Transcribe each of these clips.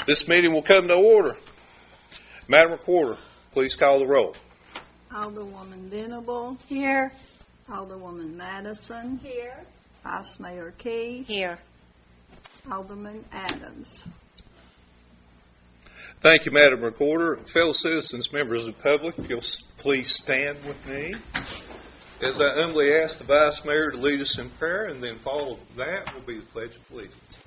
This meeting will come to order. Madam Recorder, please call the roll. Alderwoman Venable. Here. Alderwoman Madison. Here. Vice Mayor Key. Here. Alderman Adams. Thank you, Madam Recorder. Fellow citizens, members of the public, if you'll please stand with me as I humbly ask the Vice Mayor to lead us in prayer, and then follow that will be the Pledge of Allegiance.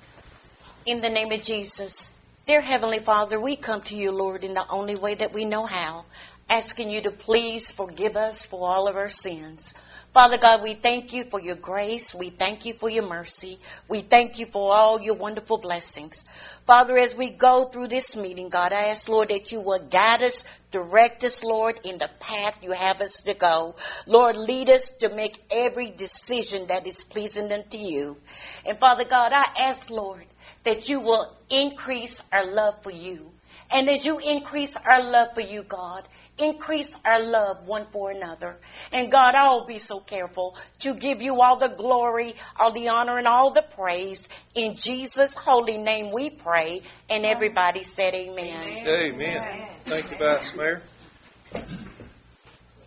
In the name of Jesus, dear Heavenly Father, we come to you, Lord, in the only way that we know how, asking you to please forgive us for all of our sins. Father God, we thank you for your grace. We thank you for your mercy. We thank you for all your wonderful blessings. Father, as we go through this meeting, God, I ask, Lord, that you will guide us, direct us, Lord, in the path you have us to go. Lord, lead us to make every decision that is pleasing unto you. And Father God, I ask, Lord, that you will increase our love for you. And as you increase our love for you, God, increase our love one for another. And God, I'll be so careful to give you all the glory, all the honor, and all the praise. In Jesus' holy name we pray. And everybody said amen. Amen. Thank you, Vice Mayor.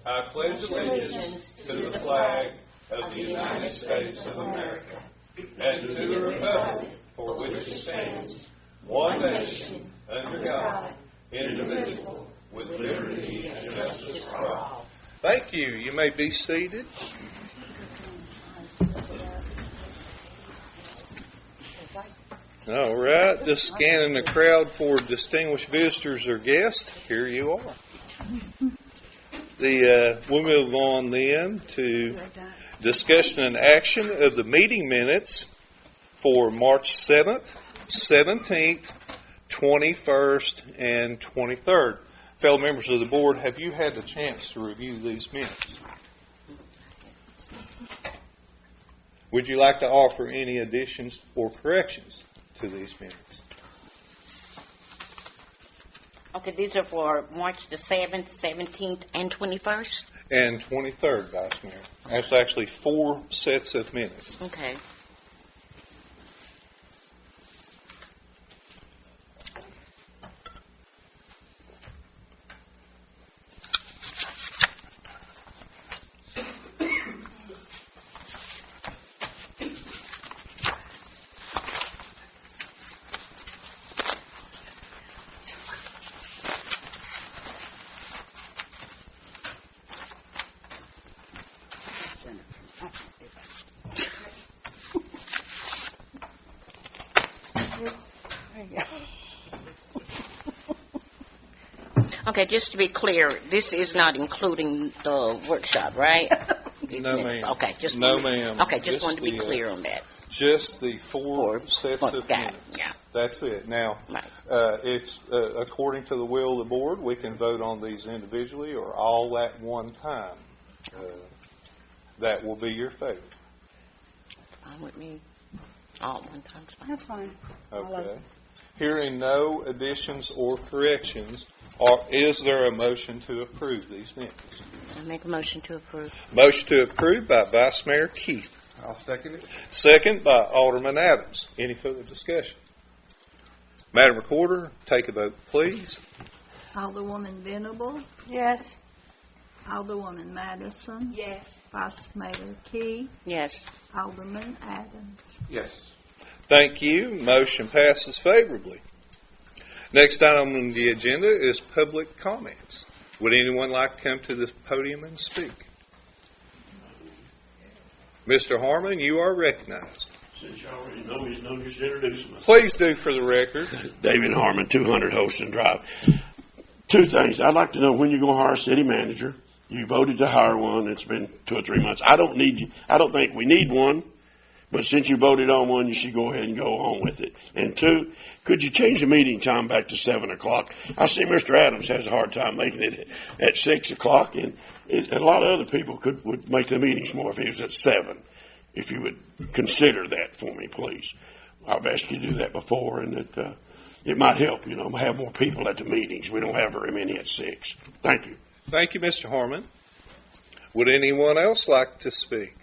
I pledge allegiance to the flag of the United States of America and to the republic for which it stands, one nation, under God, indivisible, with liberty and justice for all. Thank you. You may be seated. All right. Just scanning the crowd for distinguished visitors or guests. Here you are. We'll move on then to discussion and action of the meeting minutes for March 7th, 17th, 21st, and 23rd. Fellow members of the board, have you had the chance to review these minutes? Would you like to offer any additions or corrections to these minutes? Okay, these are for March the 7th, 17th, and 21st? And 23rd, Vice Mayor. That's actually 4 sets of minutes. Okay. Okay, just to be clear, this is not including the workshop, right? No, ma'am. Okay, just no, ma'am. Okay, just wanted to be clear on that. Just the 4 sets of minutes. Yeah. That's it. Now, right. It's according to the will of the board. We can vote on these individually or all at one time. That will be your favorite. Fine with me. All at one time. That's fine. Okay. Hearing no additions or corrections, is there a motion to approve these minutes? I make a motion to approve. Motion to approve by Vice Mayor Keith. I'll second it. Second by Alderman Adams. Any further discussion? Madam Recorder, take a vote, please. Alderwoman Venable. Yes. Alderwoman Madison. Yes. Vice Mayor Key. Yes. Alderman Adams. Yes. Thank you. Motion passes favorably. Next item on the agenda is public comments. Would anyone like to come to this podium and speak? Mr. Harmon, you are recognized. Since you already know me, no use introducing myself. Please do for the record. David Harmon, 200 Holston Drive. 2 things. I'd like to know when you're going to hire a city manager. You voted to hire one. It's been 2 or 3 months. I don't think we need one. But since you voted on one, you should go ahead and go on with it. And 2, could you change the meeting time back to 7 o'clock? I see Mr. Adams has a hard time making it at 6 o'clock, and a lot of other people would make the meetings more if it was at 7. If you would consider that for me, please. I've asked you to do that before, and it might help, have more people at the meetings. We don't have very many at 6. Thank you. Thank you, Mr. Harmon. Would anyone else like to speak?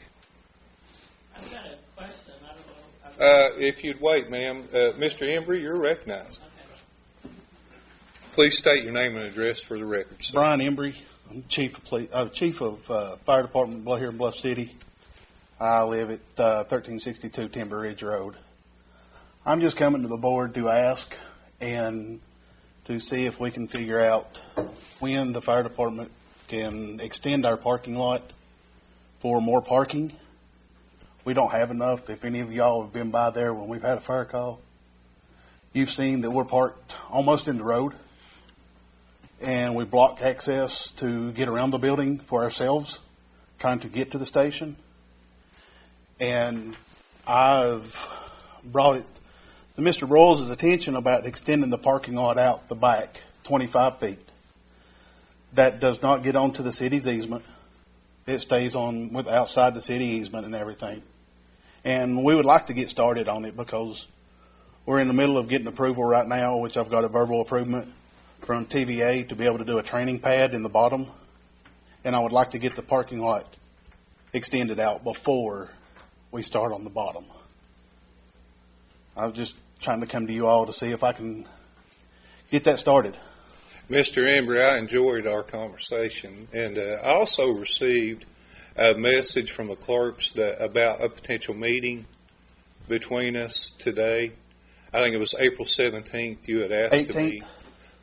I've got a question. I don't know. If you'd wait, ma'am. Mr. Embry, you're recognized. Please state your name and address for the record, sir. Brian Embry. I'm chief of fire department here in Bluff City. I live at 1362 Timber Ridge Road. I'm just coming to the board to ask and to see if we can figure out when the fire department can extend our parking lot for more parking. We don't have enough. If any of y'all have been by there when we've had a fire call, you've seen that we're parked almost in the road, and we block access to get around the building for ourselves, trying to get to the station. And I've brought it to Mr. Broyles' attention about extending the parking lot out the back 25 feet. That does not get onto the city's easement. It stays on with outside the city easement and everything. And we would like to get started on it because we're in the middle of getting approval right now, which I've got a verbal approval from TVA to be able to do a training pad in the bottom. And I would like to get the parking lot extended out before we start on the bottom. I'm just trying to come to you all to see if I can get that started. Mr. Embry, I enjoyed our conversation, and I also received a message from the clerks about a potential meeting between us today. I think it was April 17th you had asked 18th. to meet.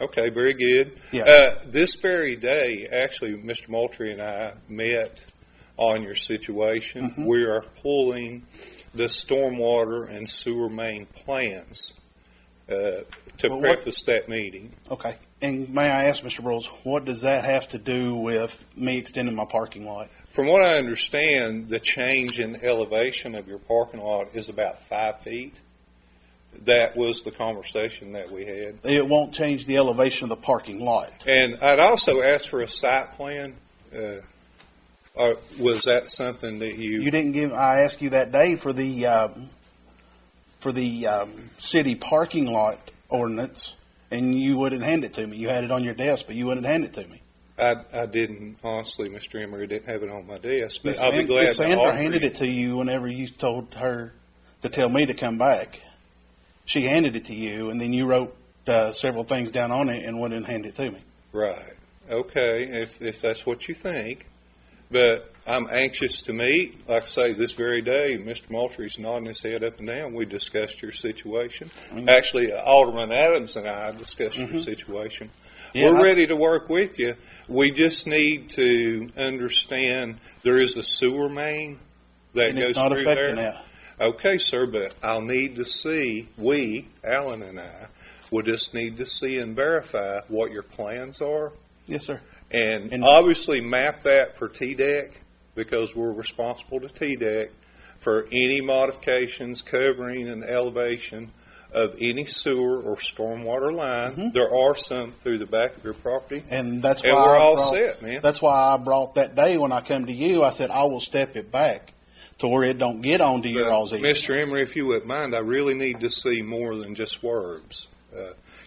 Okay, very good. Yeah. This very day, actually, Mr. Moultrie and I met on your situation. Mm-hmm. We are pulling the stormwater and sewer main plans to preface that meeting. Okay. And may I ask, Mr. Broyles, what does that have to do with me extending my parking lot? From what I understand, the change in elevation of your parking lot is about 5 feet. That was the conversation that we had. It won't change the elevation of the parking lot. And I'd also asked for a site plan. Was that something that You didn't give. I asked you that day for the city parking lot ordinance, and you wouldn't hand it to me. You had it on your desk, but you wouldn't hand it to me. I didn't, honestly, Mr. Emery, didn't have it on my desk, but Miss I'll be glad to Sandra offer handed you. it to you whenever you told her to tell me to come back. She handed it to you, and then you wrote several things down on it and wouldn't hand it to me. Right. Okay, if that's what you think. But I'm anxious to meet. Like I say, this very day, Mr. Moultrie's nodding his head up and down. We discussed your situation. Actually, Alderman Adams and I discussed your situation. Yeah, We're ready to work with you. We just need to understand there is a sewer main that And goes it's not through affecting there. that. Okay, sir, but I'll need to see, Alan and I, will just need to see and verify what your plans are. Yes, sir. And obviously map that for TDEC, because we're responsible to TDEC for any modifications, covering, and elevation of any sewer or stormwater line. There are some through the back of your property. And that's why we're all set, man. That's why I brought that day when I come to you. I said I will step it back to where it don't get onto your all's ear. Mr. Emery, if you wouldn't mind, I really need to see more than just words.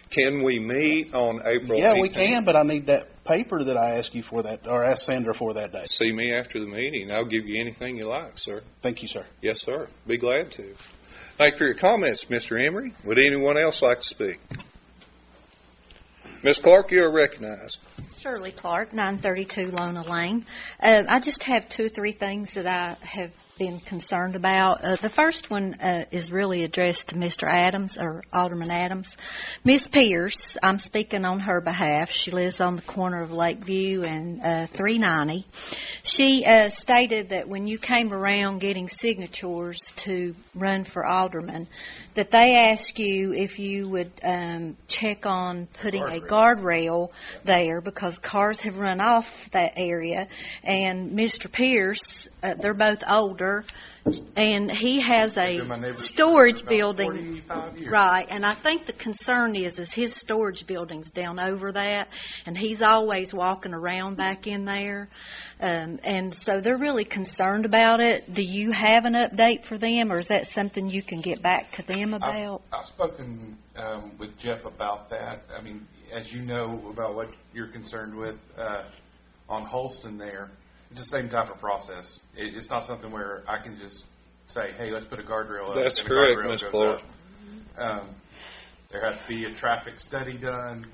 Can we meet on April 18th? Yeah, we can, but I need that paper that I asked you for that, or asked Sandra for that day. See me after the meeting. I'll give you anything you like, sir. Thank you, sir. Yes, sir. Be glad to. Thank you for your comments, Mr. Emery. Would anyone else like to speak? Ms. Clark, you are recognized. Shirley Clark, 932 Lona Lane. I just have 2 or 3 things that I have been concerned about. The first one is really addressed to Mr. Adams, or Alderman Adams. Miss Pierce, I'm speaking on her behalf. She lives on the corner of Lakeview and 390. She stated that when you came around getting signatures to run for alderman, that they asked you if you would check on putting a guardrail there because cars have run off that area. And Mr. Pierce, they're both older, and he has a storage building. Right, and I think the concern is his storage building's down over that, and he's always walking around back in there. And so they're really concerned about it. Do you have an update for them, or is that something you can get back to them about? I've spoken with Jeff about that. I mean, as you know about what you're concerned with on Holston there, it's the same type of process. It's not something where I can just say, hey, let's put a guardrail up. That's and correct, a guardrail Ms. goes Clark. up. There has to be a traffic study done.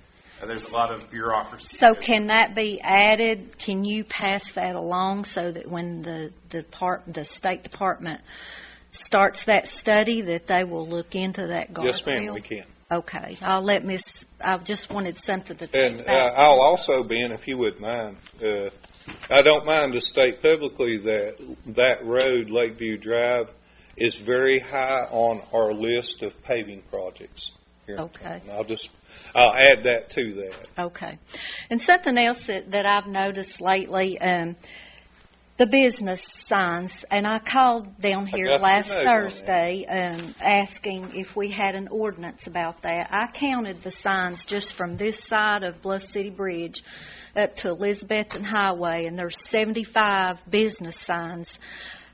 There's a lot of bureaucracy. So can that be added? Can you pass that along so that when the State Department starts that study, that they will look into that guardrail? Yes, ma'am, we can. Okay, I'll let Miss. I just wanted something to take And back. I'll also, Ben, if you wouldn't mind, I don't mind to state publicly that road, Lakeview Drive, is very high on our list of paving projects here. Okay. I'll add that to that. Okay. And something else that I've noticed lately, the business signs, and I called down here got last your note on Thursday asking if we had an ordinance about that. I counted the signs just from this side of Bluff City Bridge up to Elizabeth and Highway, and there's 75 business signs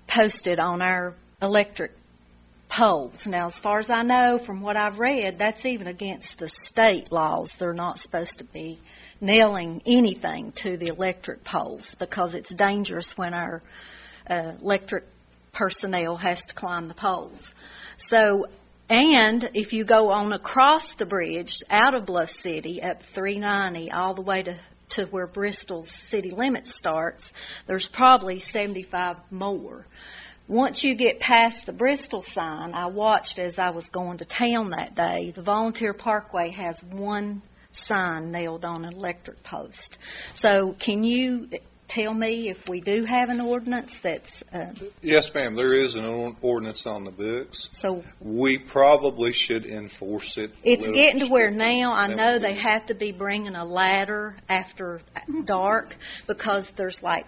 posted on our electric poles. Now, as far as I know, from what I've read, that's even against the state laws. They're not supposed to be nailing anything to the electric poles because it's dangerous when our electric personnel has to climb the poles. So, and if you go on across the bridge out of Bluff City up 390 all the way to where Bristol's city limits starts, there's probably 75 more. Once you get past the Bristol sign, I watched as I was going to town that day, the Volunteer Parkway has one sign nailed on an electric post. So can you tell me if we do have an ordinance that's... Yes, ma'am, there is an ordinance on the books. So we probably should enforce it. It's getting to where now I know they have to be bringing a ladder after dark because there's like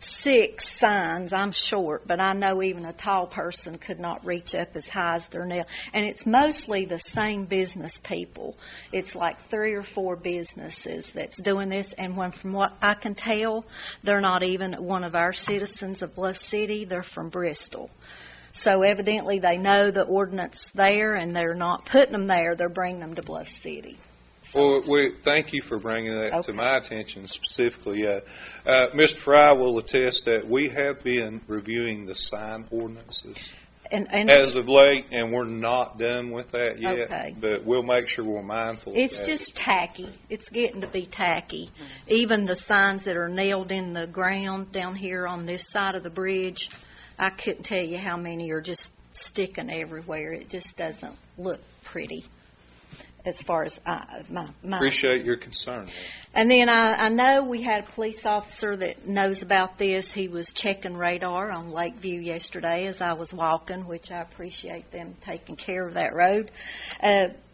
6 signs. I'm short, but I know even a tall person could not reach up as high as their nail. And it's mostly the same business people. It's like 3 or 4 businesses that's doing this. And from what I can tell, they're not even one of our citizens of Bluff City. They're from Bristol. So evidently they know the ordinance there, and they're not putting them there. They're bringing them to Bluff City. Well, thank you for bringing that to my attention specifically. Mr. Fry will attest that we have been reviewing the sign ordinances And as of late, and we're not done with that yet. Okay. But we'll make sure we're mindful of it's that. just tacky. It's getting to be tacky. Even the signs that are nailed in the ground down here on this side of the bridge, I couldn't tell you how many are just sticking everywhere. It just doesn't look pretty. As far as my Appreciate your concern. And then I know we had a police officer that knows about this. He was checking radar on Lakeview yesterday as I was walking, which I appreciate them taking care of that road.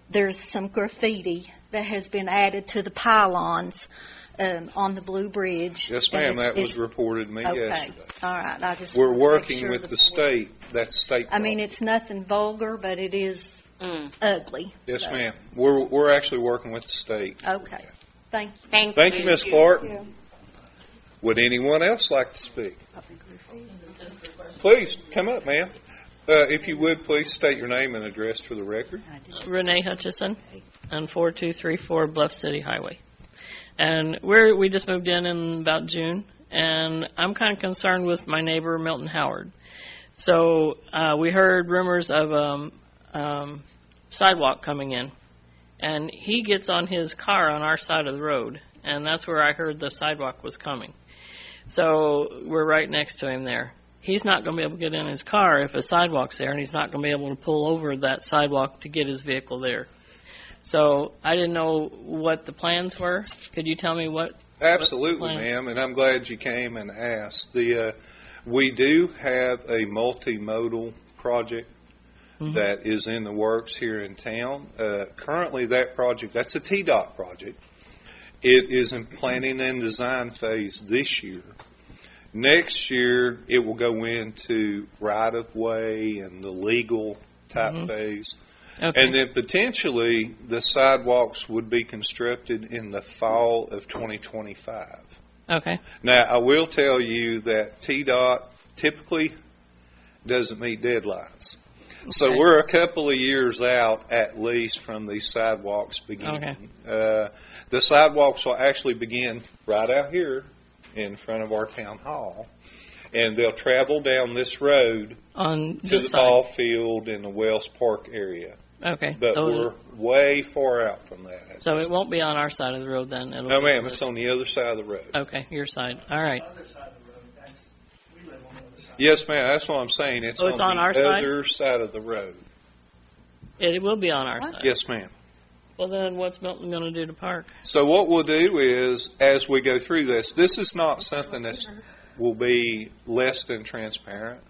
There's some graffiti that has been added to the pylons on the Blue Bridge. Yes, ma'am. That was reported to me yesterday. All right. I just We're wanted to make working sure with the the state. That's state. I mean, it's nothing vulgar, but it is ugly. Yes, So, ma'am. We're actually working with the state. Okay. Thank you. Thank you, Ms. Clark. Would anyone else like to speak? Please come up, ma'am. If you would, please state your name and address for the record. Renee Hutchison on 4234 Bluff City Highway. And we just moved in about June, and I'm kind of concerned with my neighbor, Milton Howard. So we heard rumors of sidewalk coming in, and he gets on his car on our side of the road, and that's where I heard the sidewalk was coming. So we're right next to him there. He's not going to be able to get in his car if a sidewalk's there, and he's not going to be able to pull over that sidewalk to get his vehicle there. So I didn't know what the plans were. Could you tell me what? Absolutely, ma'am, and I'm glad you came and asked. We do have a multimodal project that is in the works here in town. Currently, that project, that's a TDOT project. It is in planning and design phase this year. Next year, it will go into right-of-way and the legal type phase. Okay. And then potentially the sidewalks would be constructed in the fall of 2025. Okay. Now, I will tell you that TDOT typically doesn't meet deadlines. So we're a couple of years out at least from these sidewalks beginning. Okay. The sidewalks will actually begin right out here in front of our town hall, and they'll travel down this road On to this the side. ball field in the Wells Park area. Okay. but So, we're way far out from that. so it won't be on our side of the road then? It'll No, be ma'am, this- it's on the other side of the road. Okay, your side. All right. Other side of the road, we live on the other side. Yes, ma'am, that's what I'm saying. It's Oh, it's on on the our side? other side of the road. It will be on our side. Yes, ma'am. Well, then what's Milton going to do to park? So what we'll do is, as we go through this is not something that will be less than transparent.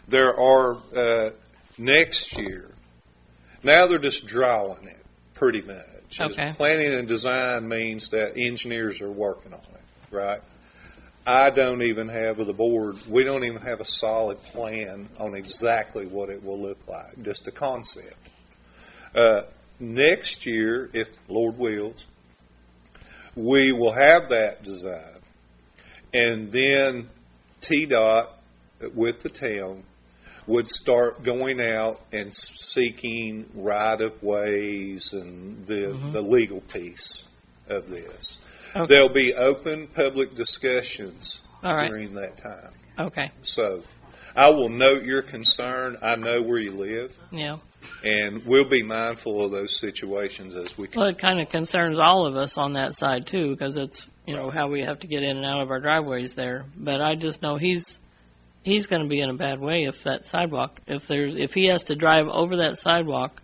There are, next year, now they're just drawing it, pretty much. Okay. Planning and design means that engineers are working on it, right? I don't even have, with the board, we don't even have a solid plan on exactly what it will look like, just a concept. Next year, if Lord wills, we will have that design, and then TDOT with the town would start going out and seeking right-of-ways and the legal piece of this. Okay. There'll be open public discussions All right. during that time. Okay. So I will note your concern. I know where you live, Yeah. and we'll be mindful of those situations as we Well, can. it kind of concerns all of us on that side too, because it's how we have to get in and out of our driveways there. But I just know he's going to be in a bad way if that sidewalk, if he has to drive over that sidewalk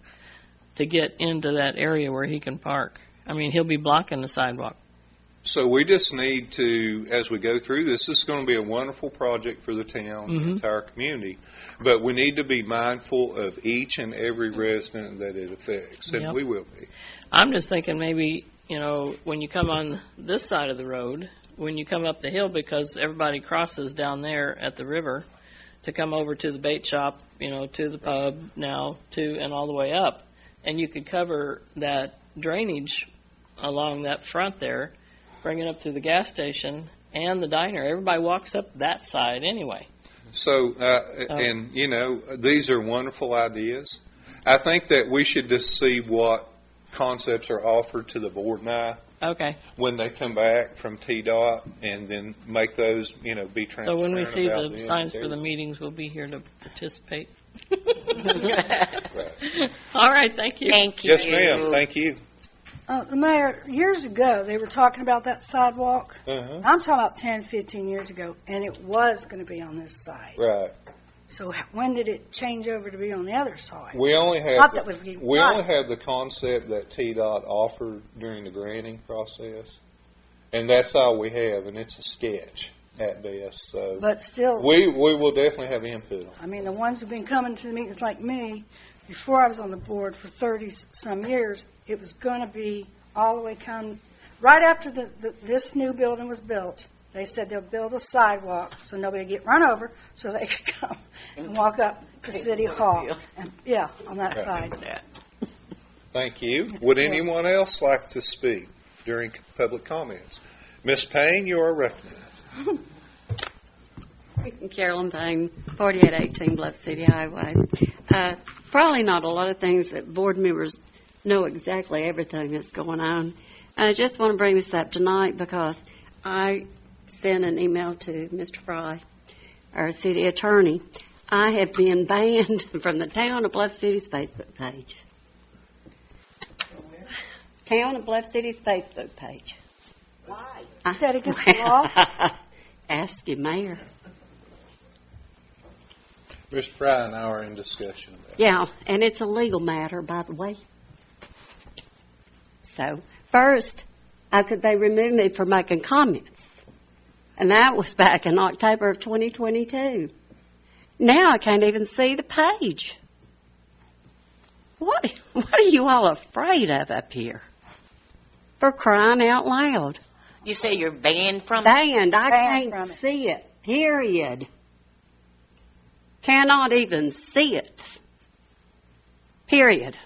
to get into that area where he can park. I mean, he'll be blocking the sidewalk. So we just need to, as we go through this is going to be a wonderful project for the town, the entire community, but we need to be mindful of each and every resident that it affects, and Yep. we will be. I'm just thinking maybe, when you come on this side of the road, when you come up the hill, because everybody crosses down there at the river to come over to the bait shop, to the pub now, and all the way up. And you could cover that drainage along that front there, bring it up through the gas station and the diner. Everybody walks up that side anyway. So, and these are wonderful ideas. I think that we should just see what concepts are offered to the board now Okay. when they come back from TDOT, and then make those, be transparent. So when we see about the them. signs for the meetings, we'll be here to participate. Right. All right. Thank you. Thank you. Yes, ma'am. Thank you. The mayor, years ago, they were talking about that sidewalk. Uh-huh. I'm talking about 10, 15 years ago, and it was going to be on this side. Right. So when did it change over to be on the other side? We only have Not that we've even we got only it. have the concept that TDOT offered during the granting process, and that's all we have, and it's a sketch at best. So, But still, we will definitely have input on it. I mean, the ones who've been coming to the meetings like me, before I was on the board for 30-some years, it was going to be all the way right after this new building was built. They said they'll build a sidewalk so nobody would get run over, so they could come and walk up to City Hall. And, on that side. Thank you. Would anyone else like to speak during public comments? Miss Payne, you are recognized. Carolyn Payne, 4818 Bluff City Highway. Probably not a lot of things that board members know exactly everything that's going on. I just want to bring this up tonight because I sent an email to Mr. Fry, our city attorney. I have been banned from the Town of Bluff City's Facebook page. Town of Bluff City's Facebook page. Why? Is that against the law? Ask your mayor. Mr. Fry and I are in discussion about it. Yeah, and it's a legal matter, by the way. So, first, how could they remove me for making comments? And that was back in October of 2022. Now I can't even see the page. What are you all afraid of up here? For crying out loud. You say you're banned from it? Banned. I Banned can't from it. see it. Period. Cannot even see it. Period.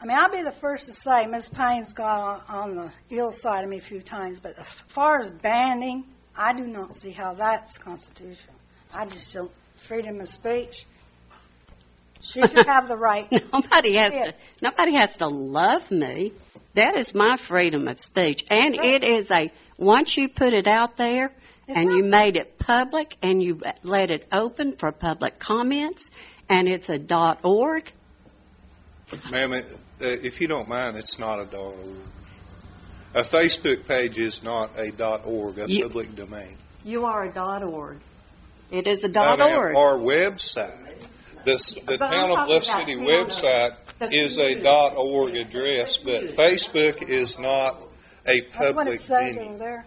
I mean, I'll be the first to say Ms. Payne's got on the ill side of me a few times, but as far as banning, I do not see how that's constitutional. I just don't. Freedom of speech. She should have the right. Nobody has to love me. That is my freedom of speech. And it is once you put it out there and you made it public and you let it open for public comments and it's a .org, Ma'am, if you don't mind, it's not a .org. A Facebook page is not a .org, a public domain. You are a .org. It is a Ma'am, .org. our website, the Town of Bluff City website is a .org address, but Facebook is not a That's what public it says venue. over there.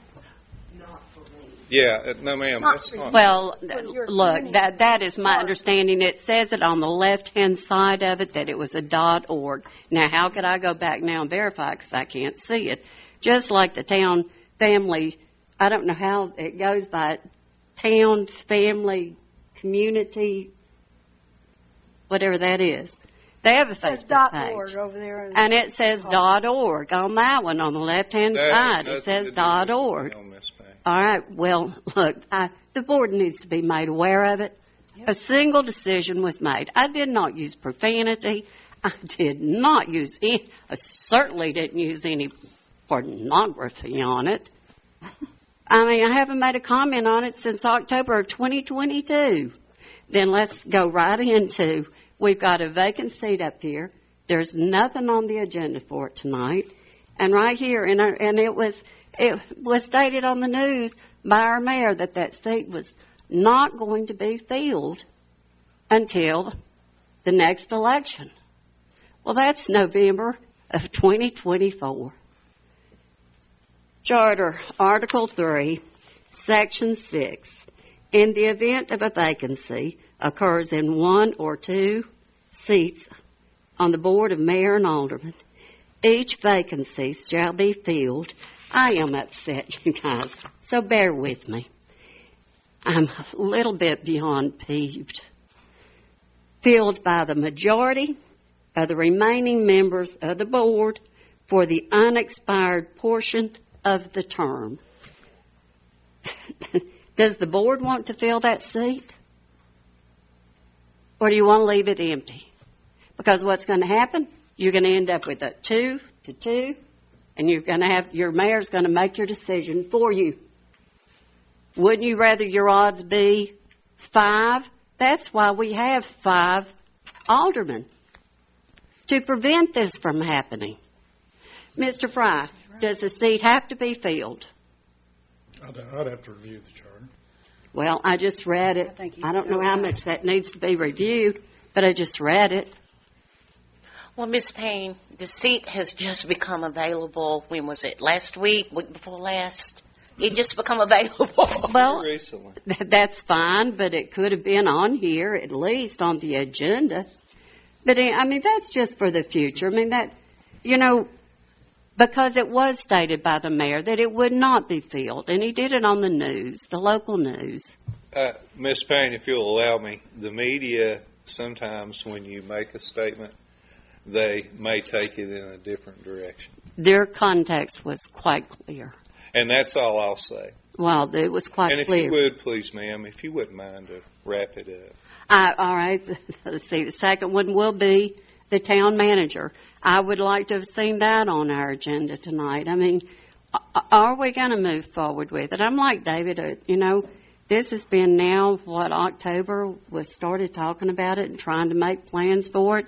Yeah, no, ma'am, that's not. Well, your look, community that is my part. understanding. It says it on the left-hand side of it that it was a .org. Now, how could I go back now and verify it because I can't see it? Just like the town family, I don't know how it goes by, town family community, whatever that is. They have a It says Facebook .org page. over there. And it says .org on that one on the left-hand That has side. It nothing says to do with .org. no, Miss Payne. All right. Well, look, the board needs to be made aware of it. A single decision was made. I did not use profanity. I did not use any. I certainly didn't use any pornography on it. I mean, I haven't made a comment on it since October of 2022. Then let's go right into, we've got a vacant seat up here. There's nothing on the agenda for it tonight. And right here, and it was stated on the news by our mayor that seat was not going to be filled until the next election. Well, that's November of 2024. Charter, Article 3, Section 6. In the event of a vacancy occurs in one or two seats on the board of mayor and aldermen, each vacancy shall be filled. I am upset, you guys, so bear with me. I'm a little bit beyond peeved. Filled by the majority of the remaining members of the board for the unexpired portion of the term. Does the board want to fill that seat? Or do you want to leave it empty? Because what's going to happen, you're going to end up with a 2-2, and you're going to have, your mayor's going to make your decision for you. Wouldn't you rather your odds be 5? That's why we have 5 aldermen, to prevent this from happening. Mr. Fry, does the seat have to be filled? I'd have to review the charter. Well, I just read it. think you I don't know know how that. much that needs to be reviewed, but I just read it. Well, Miss Payne, the seat has just become available. When was it? Last week? Week before last? It just become available. Well, Recently. that's fine, but it could have been on here, at least on the agenda. But, I mean, that's just for the future. I mean, that, you know, because it was stated by the mayor that it would not be filled, and he did it on the news, the local news. Miss Payne, if you'll allow me, the media, sometimes when you make a statement, they may take it in a different direction. Their context was quite clear. And that's all I'll say. Well, it was quite And if clear. you would, please, ma'am, if you wouldn't mind to wrap it up. All right. Let's see. The second one will be the town manager. I would like to have seen that on our agenda tonight. I mean, are we going to move forward with it? I'm like David, you know, this has been now, October was started talking about it and trying to make plans for it.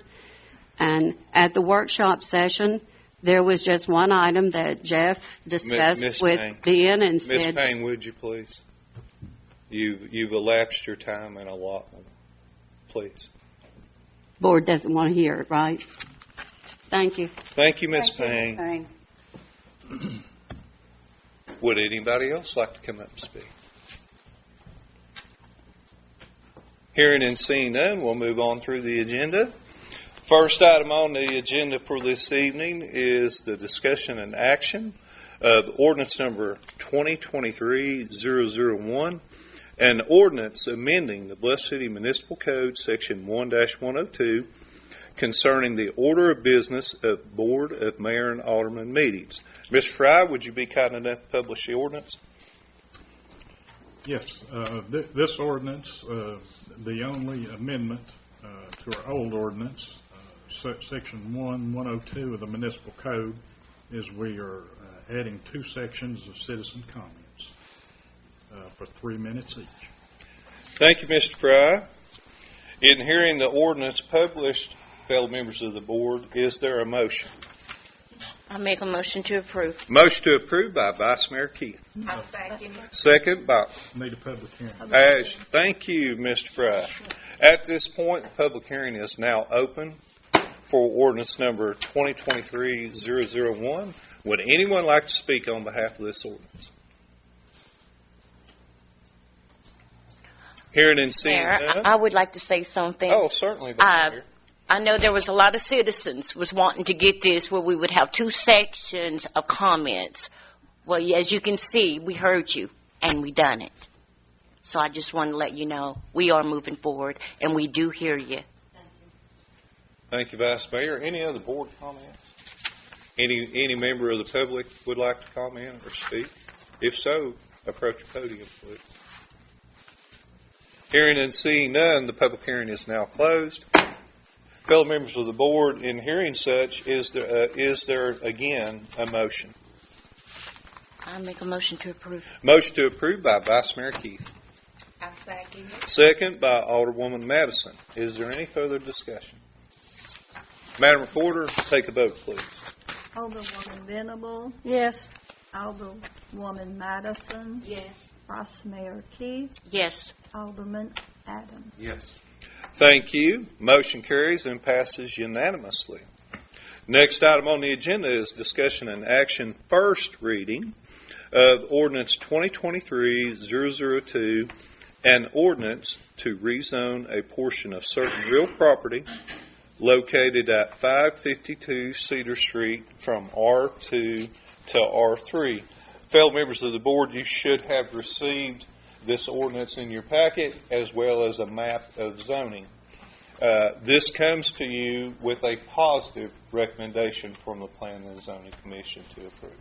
And at the workshop session, there was just one item that Jeff discussed Miss with Payne. Ben and Miss said, Payne, would you please? You've elapsed your time and allotment. Please. board doesn't want to hear it, right? Thank you. Thank you, Miss Thank you, Payne. Ms. Payne. Would anybody else like to come up and speak? Hearing and seeing none, we'll move on through the agenda. First item on the agenda for this evening is the discussion and action of ordinance number 2023-001, an ordinance amending the Bluff City Municipal Code, Section 1-102, concerning the order of business of Board of Mayor and Alderman meetings. Mr. Fry, would you be kind enough to publish the ordinance? Yes, this ordinance, the only amendment to our old ordinance, Section 1-102 of the Municipal Code, is we are adding 2 sections of citizen comments for 3 minutes each. Thank you, Mr. Fry. In hearing the ordinance published fellow members of the board, is there a motion? I make a motion to approve. Motion to approve by Vice Mayor Keith. I second it. Second by Need a public hearing. Ash. Thank you, Mr. Fry. At this point, the public hearing is now open for ordinance number 2023-001. Would anyone like to speak on behalf of this ordinance? Hearing and seeing Mayor, none. I would like to say something. Oh, certainly, Vice Mayor. I know there was a lot of citizens was wanting to get this where we would have two sections of comments. Well, as you can see, we heard you and we done it. So I just want to let you know we are moving forward and we do hear you. Thank you, Vice Mayor. Any other board comments? Any member of the public would like to comment or speak? If so, approach the podium, please. Hearing and seeing none, the public hearing is now closed. Fellow members of the board, in hearing such, is there again a motion? I make a motion to approve. Motion to approve by Vice Mayor Keith. I second it. Second by Alderwoman Madison. Is there any further discussion? Madam Recorder, take a vote, please. Alderwoman Venable, Yes. Alderwoman Madison, Yes. Vice Mayor Keith, Yes. Alderman Adams. Yes. Thank you. Motion carries and passes unanimously. Next item on the agenda is discussion and action, first reading of ordinance 2023-002, an ordinance to rezone a portion of certain real property located at 552 Cedar Street from R2 to R3. Fellow members of the board, you should have received this ordinance in your packet, as well as a map of zoning. This comes to you with a positive recommendation from the Planning and Zoning Commission to approve.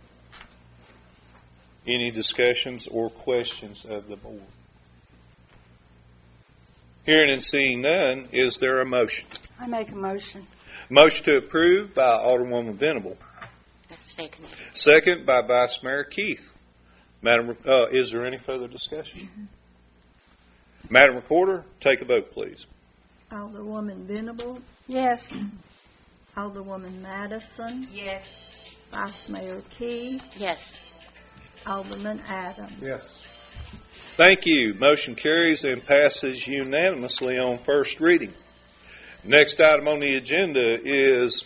Any discussions or questions of the board? Hearing and seeing none, is there a motion? I make a motion. Motion to approve by Alderwoman Venable. Second. Second by Vice Mayor Keith. Madam, is there any further discussion? Madam Recorder, take a vote, please. Alderwoman Venable, Yes. Alderwoman Madison, Yes. Vice Mayor Keith, Yes. Alderman Adams. Yes. Thank you. Motion carries and passes unanimously on first reading. Next item on the agenda is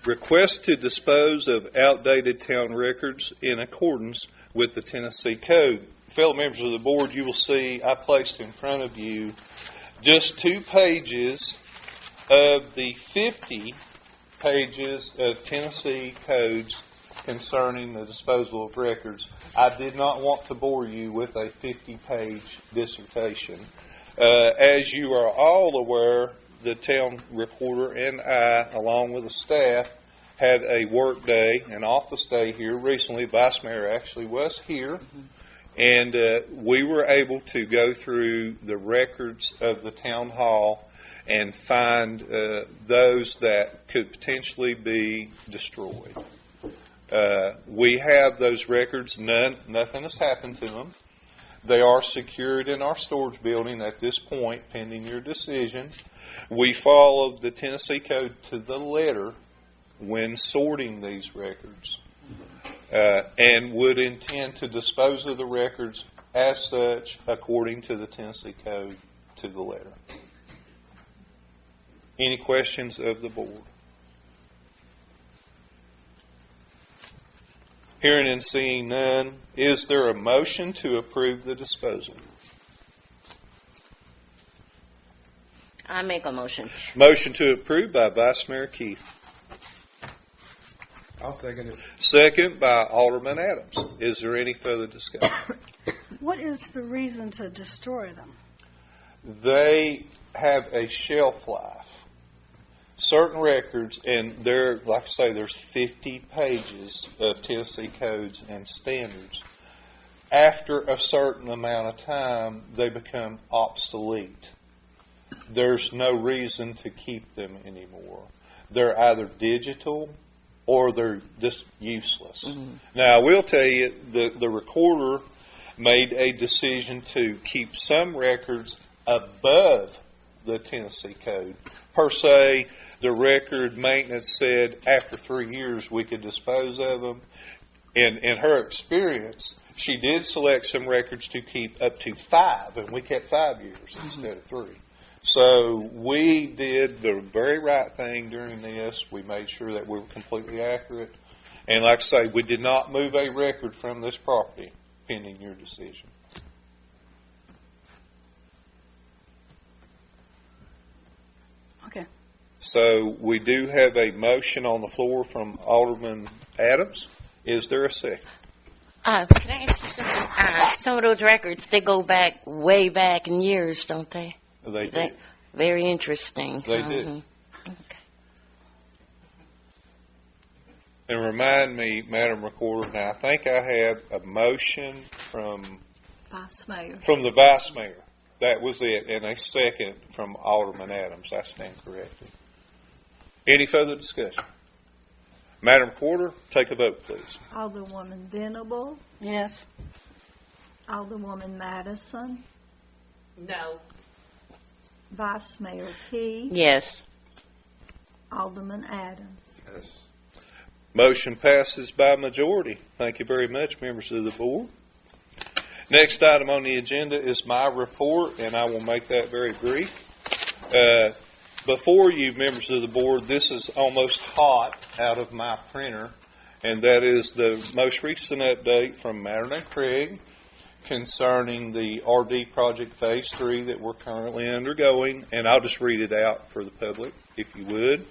request to dispose of outdated town records in accordance with the Tennessee Code. Fellow members of the board, you will see I placed in front of you just 2 pages of the 50 pages of Tennessee codes concerning the disposal of records. I did not want to bore you with a 50-page dissertation. As you are all aware, the town reporter and I, along with the staff, had a work day, an office day here recently. Vice Mayor actually was here. And we were able to go through the records of the town hall and find those that could potentially be destroyed. We have those records. Nothing has happened to them. They are secured in our storage building at this point, pending your decision. We followed the Tennessee Code to the letter when sorting these records. And would intend to dispose of the records as such according to the Tennessee Code to the letter. Any questions of the board? Hearing and seeing none, is there a motion to approve the disposal? I make a motion. Motion to approve by Vice Mayor Keith. I'll second it. Second by Alderman Adams. Is there any further discussion? What is the reason to destroy them? They have a shelf life. Certain records, and there, like I say, there's 50 pages of Tennessee codes and standards. After a certain amount of time, they become obsolete. There's no reason to keep them anymore. They're either digital or they're just useless. Mm-hmm. Now, I will tell you, the recorder made a decision to keep some records above the Tennessee Code per se. The record maintenance said after 3 years we could dispose of them. In her experience, she did select some records to keep up to 5, and we kept 5 years instead of 3. So we did the very right thing during this. We made sure that we were completely accurate. And like I say, we did not move a record from this property pending your decision. Okay. So we do have a motion on the floor from Alderman Adams. Is there a second? Can I ask you something? Some of those records, they go back way back in years, don't they? They do. Very interesting. They do. Okay. And remind me, Madam Recorder, now I think I have a motion from Vice Mayor. the Vice Mayor. That was it. And a second from Alderman Adams. I stand corrected. Any further discussion? Madam Recorder, take a vote, please. Alderwoman Venable, Yes. Alderwoman Madison, No. Vice Mayor Key, Yes. Alderman Adams. Yes. Motion passes by majority. Thank you very much, members of the board. Next item on the agenda is my report, and I will make that very brief. Before you, members of the board, this is almost hot out of my printer, and that is the most recent update from Mattern and Craig concerning the RD project phase 3 that we're currently undergoing, and I'll just read it out for the public, if you would.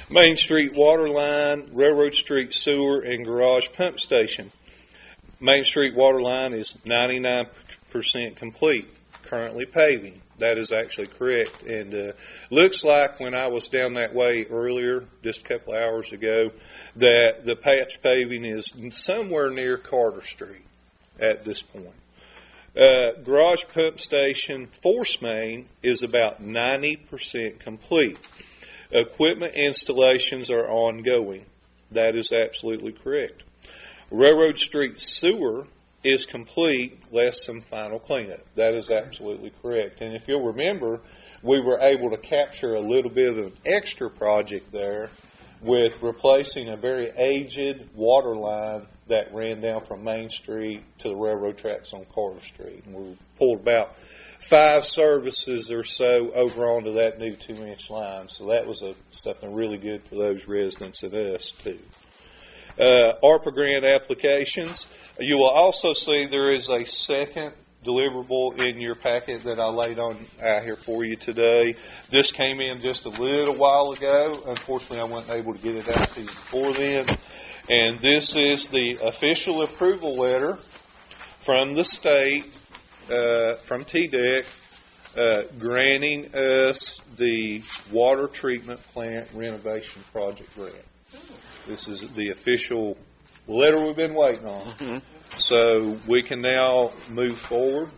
Main Street water line, Railroad Street sewer, and garage pump station. Main Street water line is 99% complete, currently paving. That is actually correct. And looks like when I was down that way earlier, just a couple of hours ago, that the patch paving is somewhere near Carter Street at this point. Garage pump station force main is about 90% complete. Equipment installations are ongoing. That is absolutely correct. Railroad Street sewer is complete, less some final cleanup. That is absolutely correct. And if you'll remember, we were able to capture a little bit of an extra project there with replacing a very aged water line that ran down from Main Street to the railroad tracks on Carter Street. And we pulled about 5 services or so over onto that new 2-inch line. So that was something really good for those residents and us too. ARPA grant applications. You will also see there is a second deliverable in your packet that I laid on out here for you today. This came in just a little while ago. Unfortunately, I wasn't able to get it out to you before then. And this is the official approval letter from the state, from TDEC, granting us the water treatment plant renovation project grant. This is the official letter we've been waiting on. Mm-hmm. So we can now move forward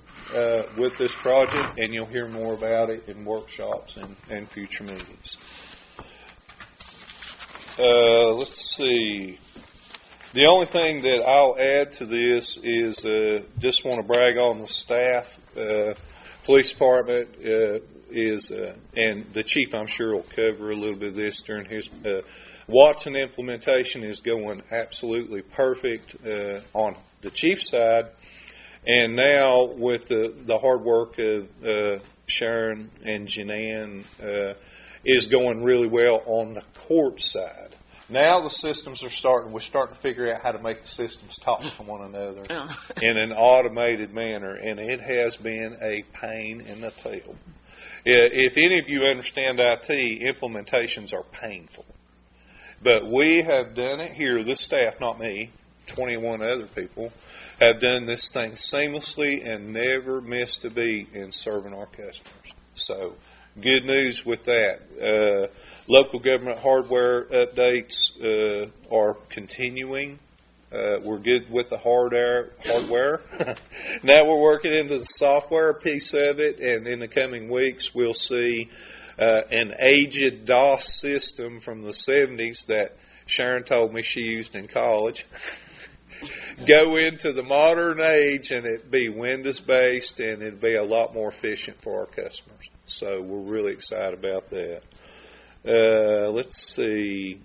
with this project, and you'll hear more about it in workshops and future meetings. Let's see. The only thing that I'll add to this is just want to brag on the staff. Police department is, and the chief I'm sure will cover a little bit of this during his Watson implementation is going absolutely perfect on the chief's side, and now with the hard work of Sharon and Janan is going really well on the court side. Now the systems we're starting to figure out how to make the systems talk to one another in an automated manner, and it has been a pain in the tail. If any of you understand IT, implementations are painful. But we have done it here, this staff, not me, 21 other people, have done this thing seamlessly and never missed a beat in serving our customers. So, good news with that. Local government hardware updates are continuing. We're good with the hardware. Now we're working into the software piece of it, and in the coming weeks we'll see an aged DOS system from the 70s that Sharon told me she used in college go into the modern age, and it be Windows based, and it'd be a lot more efficient for our customers. So we're really excited about that. Let's see.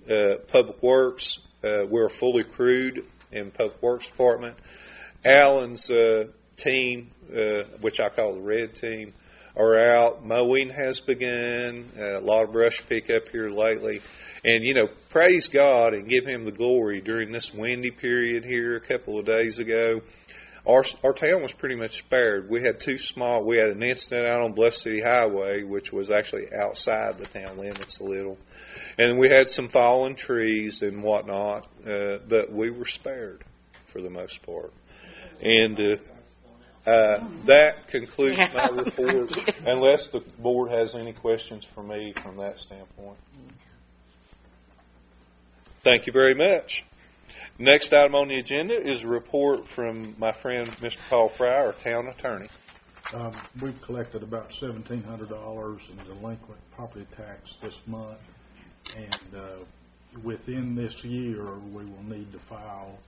Public Works, we're fully crewed in Public Works Department. Alan's team, which I call the red team, are out. Mowing has begun. A lot of brush pickup here lately. And, praise God and give Him the glory during this windy period here a couple of days ago. Our town was pretty much spared. We had we had an incident out on Bluff City Highway, which was actually outside the town limits a little. And we had some fallen trees and whatnot, but we were spared for the most part. And that concludes my report, unless the board has any questions for me from that standpoint. Thank you very much. Next item on the agenda is a report from my friend, Mr. Paul Fry, our town attorney. We've collected about $1,700 in delinquent property tax this month, and within this year, we will need to file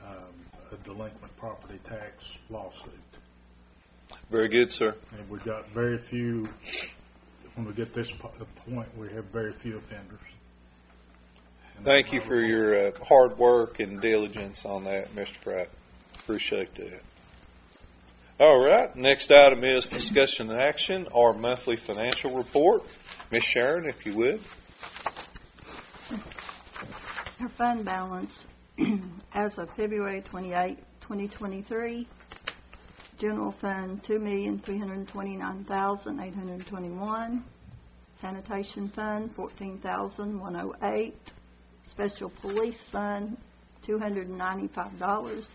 a delinquent property tax lawsuit. Very good, sir. And we've got very few, when we get this point, we have very few offenders. Thank you for your hard work and diligence on that, Mr. Fry. Appreciate that. All right. Next item is discussion and action, our monthly financial report. Ms. Sharon, if you would. Our fund balance as of February 28, 2023, general fund $2,329,821, sanitation fund $14,108, special police fund $295,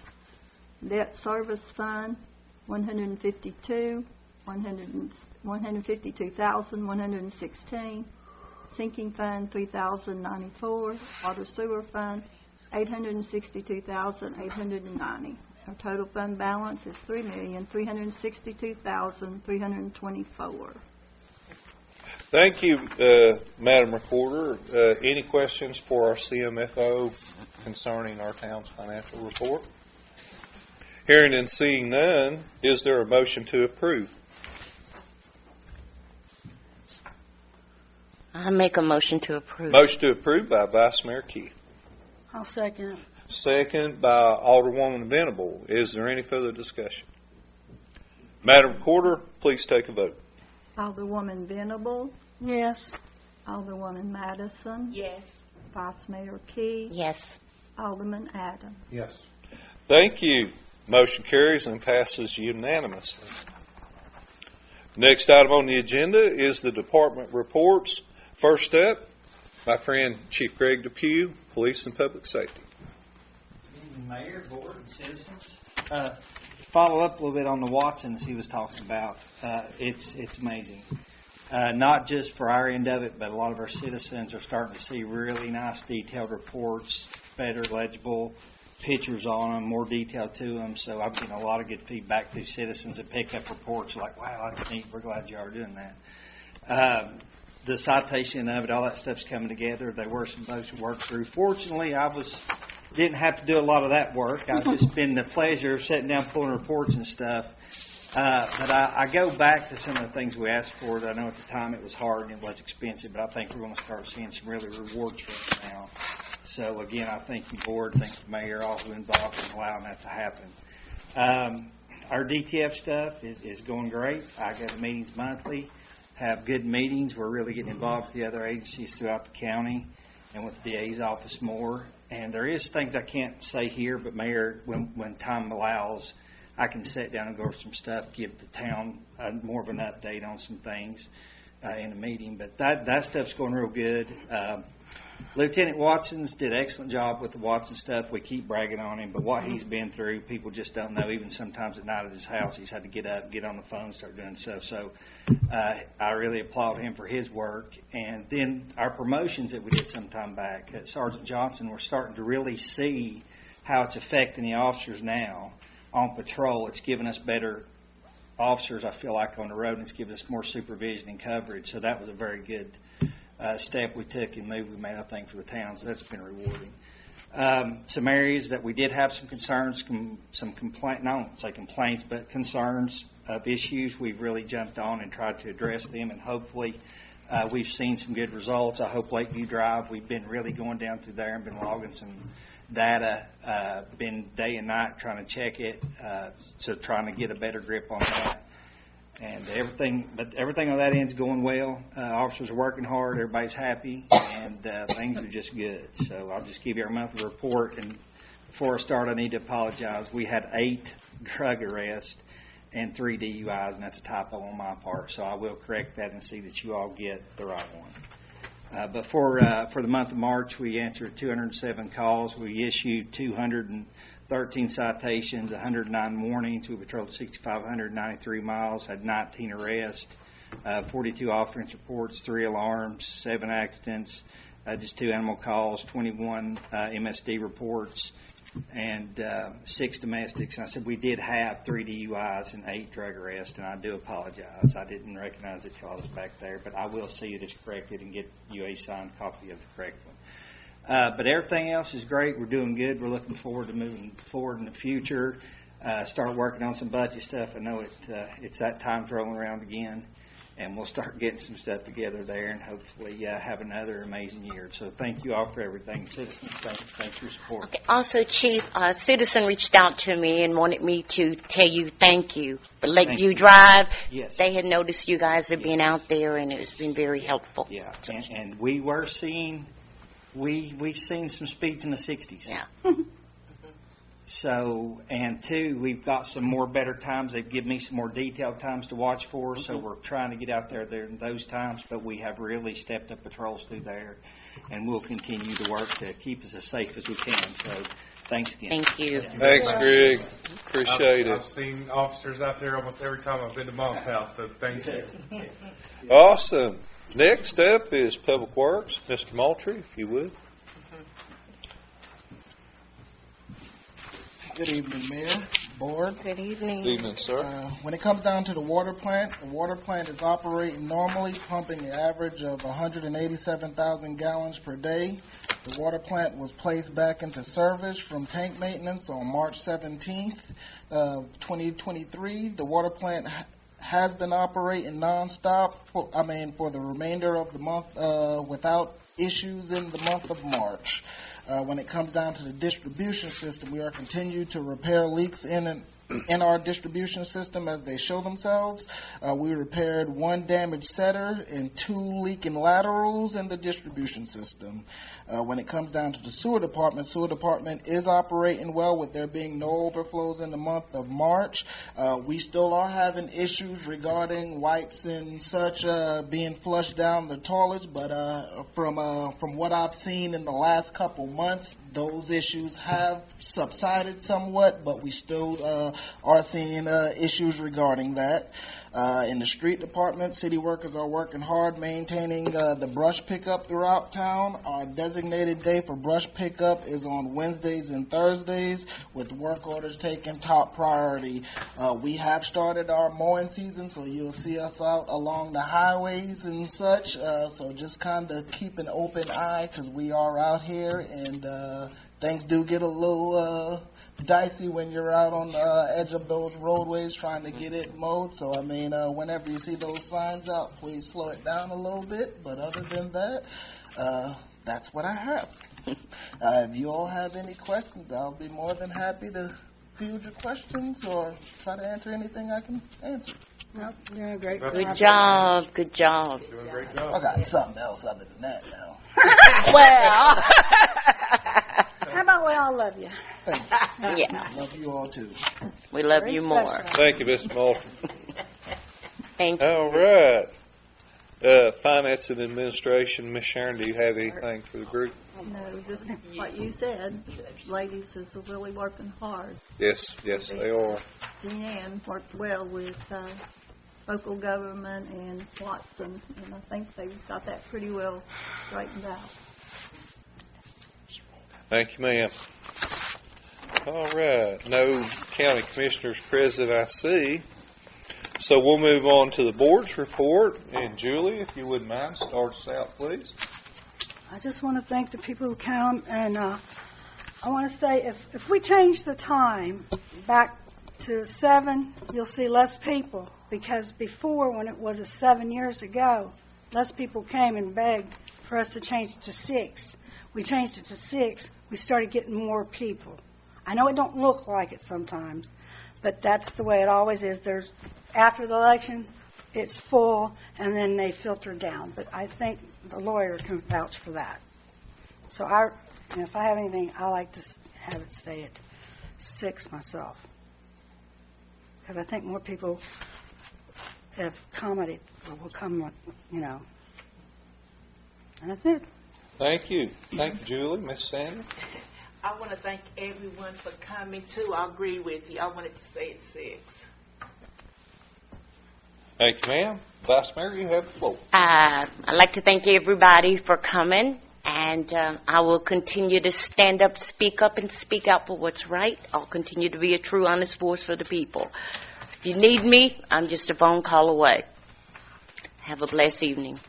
debt service fund $152,116, sinking fund $3,094, water sewer fund $862,890. Our total fund balance is $3,362,324. Thank you, Madam Recorder. Any questions for our CMFO concerning our town's financial report? Hearing and seeing none, is there a motion to approve? I make a motion to approve. Motion to approve by Vice Mayor Keith. I'll second it. Second by Alderwoman Venable. Is there any further discussion? Madam Recorder, please take a vote. Alderwoman Venable, Yes. Alderwoman Madison, Yes. Vice Mayor Key, Yes. Alderman Adams. Yes. Thank you. Motion carries and passes unanimously. Next item on the agenda is the department reports. First up, my friend Chief Greg Depew, Police and Public Safety. Mayor, board, and citizens. Follow up a little bit on the Watsons he was talking about. It's amazing. Not just for our end of it, but a lot of our citizens are starting to see really nice detailed reports, better legible pictures on them, more detail to them. So I've getting a lot of good feedback through citizens that pick up reports like, wow, that's neat. We're glad you are doing that. The citation of it, all that stuff's coming together. There were some folks who worked through. Fortunately, didn't have to do a lot of that work. I've just been the pleasure of sitting down pulling reports and stuff. But I go back to some of the things we asked for. I know at the time it was hard and it was expensive, but I think we're going to start seeing some really rewards for it now. So again, I thank you, board, thank you, Mayor, all who involved in allowing that to happen. Our DTF stuff is going great. I go to meetings monthly, have good meetings. We're really getting involved with the other agencies throughout the county and with the DA's office more. And there is things I can't say here, but Mayor, when time allows, I can sit down and go over some stuff, give the town more of an update on some things in a meeting. But that stuff's going real good. Lieutenant Watson's did an excellent job with the Watson stuff. We keep bragging on him, but what he's been through, people just don't know. Even sometimes at night at his house, he's had to get up, get on the phone, start doing stuff. So I really applaud him for his work. And then our promotions that we did some time back at Sergeant Johnson, we're starting to really see how it's affecting the officers now on patrol. It's given us better officers, I feel like, on the road, and it's given us more supervision and coverage. So that was a very good step we took and move we made, I think, for the town. So that's been rewarding. Some areas that we did have some concerns, some complaints, I won't say complaints, but concerns of issues, we've really jumped on and tried to address them, and hopefully We've seen some good results. I hope Lakeview Drive, we've been really going down through there and been logging some data, been day and night trying to check it, so trying to get a better grip on that. And everything on that end's going well. Officers are working hard. Everybody's happy, and things are just good. So I'll just give you our monthly report. And before I start, I need to apologize. We had 8 drug arrests and 3 DUIs, and that's a typo on my part. So I will correct that and see that you all get the right one. But for the month of March, we answered 207 calls. We issued 213 citations, 109 warnings. We patrolled 6,593 miles, had 19 arrests, 42 offense reports, 3 alarms, 7 accidents, just 2 animal calls, 21 MSD reports, and 6 domestics. And I said we did have 3 DUIs and 8 drug arrests, and I do apologize. I didn't recognize it till I was back there, but I will see it is corrected and get you a signed copy of the correct one. But everything else is great. We're doing good. We're looking forward to moving forward in the future. Start working on some budget stuff. I know it's that time's rolling around again, and we'll start getting some stuff together there and hopefully have another amazing year. So thank you all for everything. Citizens, thanks for your support. Okay. Also, Chief, a citizen reached out to me and wanted me to tell you thank you for Lakeview Drive. Yes. They had noticed you guys have been out there, and it's been very helpful. Yeah, and we were seeing... We've seen some speeds in the 60s. Yeah. So, and 2, we've got some more better times. They've given me some more detailed times to watch for, so we're trying to get out there in those times, but we have really stepped up patrols through there, and we'll continue to work to keep us as safe as we can. So, thanks again. Thank you. Thanks, Greg. Appreciate it. I've seen officers out there almost every time I've been to Mom's house, so thank you. Awesome. Next up is Public Works. Mr. Moultrie, if you would. Good evening, Mayor, Board. Good evening. Good evening, sir. When it comes down to the water plant is operating normally, pumping an average of 187,000 gallons per day. The water plant was placed back into service from tank maintenance on March 17th, 2023. The water plant has been operating nonstop for the remainder of the month without issues in the month of March. When it comes down to the distribution system, we are continuing to repair leaks in our distribution system as they show themselves. We repaired 1 damaged setter and 2 leaking laterals in the distribution system. When it comes down to the sewer department is operating well with there being no overflows in the month of March. We still are having issues regarding wipes and such being flushed down the toilets, but from what I've seen in the last couple months, those issues have subsided somewhat, but we still are seeing issues regarding that. In the street department, city workers are working hard maintaining the brush pickup throughout town. Our designated day for brush pickup is on Wednesdays and Thursdays, with work orders taking top priority. We have started our mowing season, so you'll see us out along the highways and such. So just kind of keep an open eye because we are out here, and things do get a little dicey when you're out on the edge of those roadways trying to get it mowed. So, whenever you see those signs out, please slow it down a little bit. But other than that, that's what I have. If you all have any questions, I'll be more than happy to field your questions or try to answer anything I can answer. Nope, you're doing a great Good job. Good job. Doing a great job. I got something else other than that now. Well. How about we all love you? Thank you. Yeah. Love you all too. We love Very you more. special. Thank you, Mr. Moultrie. Thank you. All right. Finance and Administration, Ms. Sharon, do you have anything for the group? No, just what you said. Ladies is really working hard. Yes, they are. Jeanne worked well with local government and Watson, and I think they've got that pretty well straightened out. Thank you, ma'am. All right. No county commissioners present, I see. So we'll move on to the board's report. And Julie, if you wouldn't mind, start us out, please. I just want to thank the people who come, and I want to say if we change the time back to 7, you'll see less people, because before, when it was 7 years ago, less people came and begged for us to change it to 6. We changed it to 6. We started getting more people. I know it don't look like it sometimes, but that's the way it always is. There's after the election, it's full, and then they filter down. But I think the lawyer can vouch for that. So if I have anything, I like to have it stay at 6 myself, because I think more people have commented will come, and that's it. Thank you. Thank you, Julie. Miss Sandy? I want to thank everyone for coming, too. I agree with you. I wanted to say it's 6. Thank you, ma'am. Vice Mayor, you have the floor. I'd like to thank everybody for coming, and I will continue to stand up, speak and speak out for what's right. I'll continue to be a true, honest voice for the people. If you need me, I'm just a phone call away. Have a blessed evening.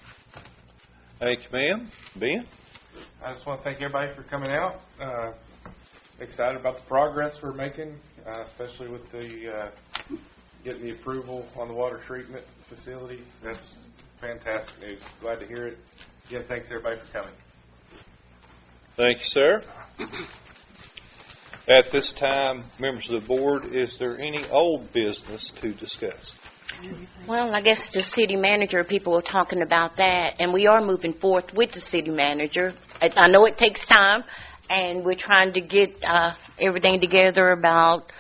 Thank you, ma'am. Ben? I just want to thank everybody for coming out. Excited about the progress we're making, especially with the getting the approval on the water treatment facility. That's fantastic news. Glad to hear it. Again, thanks everybody for coming. Thank you, sir. At this time, members of the board, is there any old business to discuss? Well, I guess the city manager, people were talking about that, and we are moving forth with the city manager. I know it takes time, and we're trying to get everything together about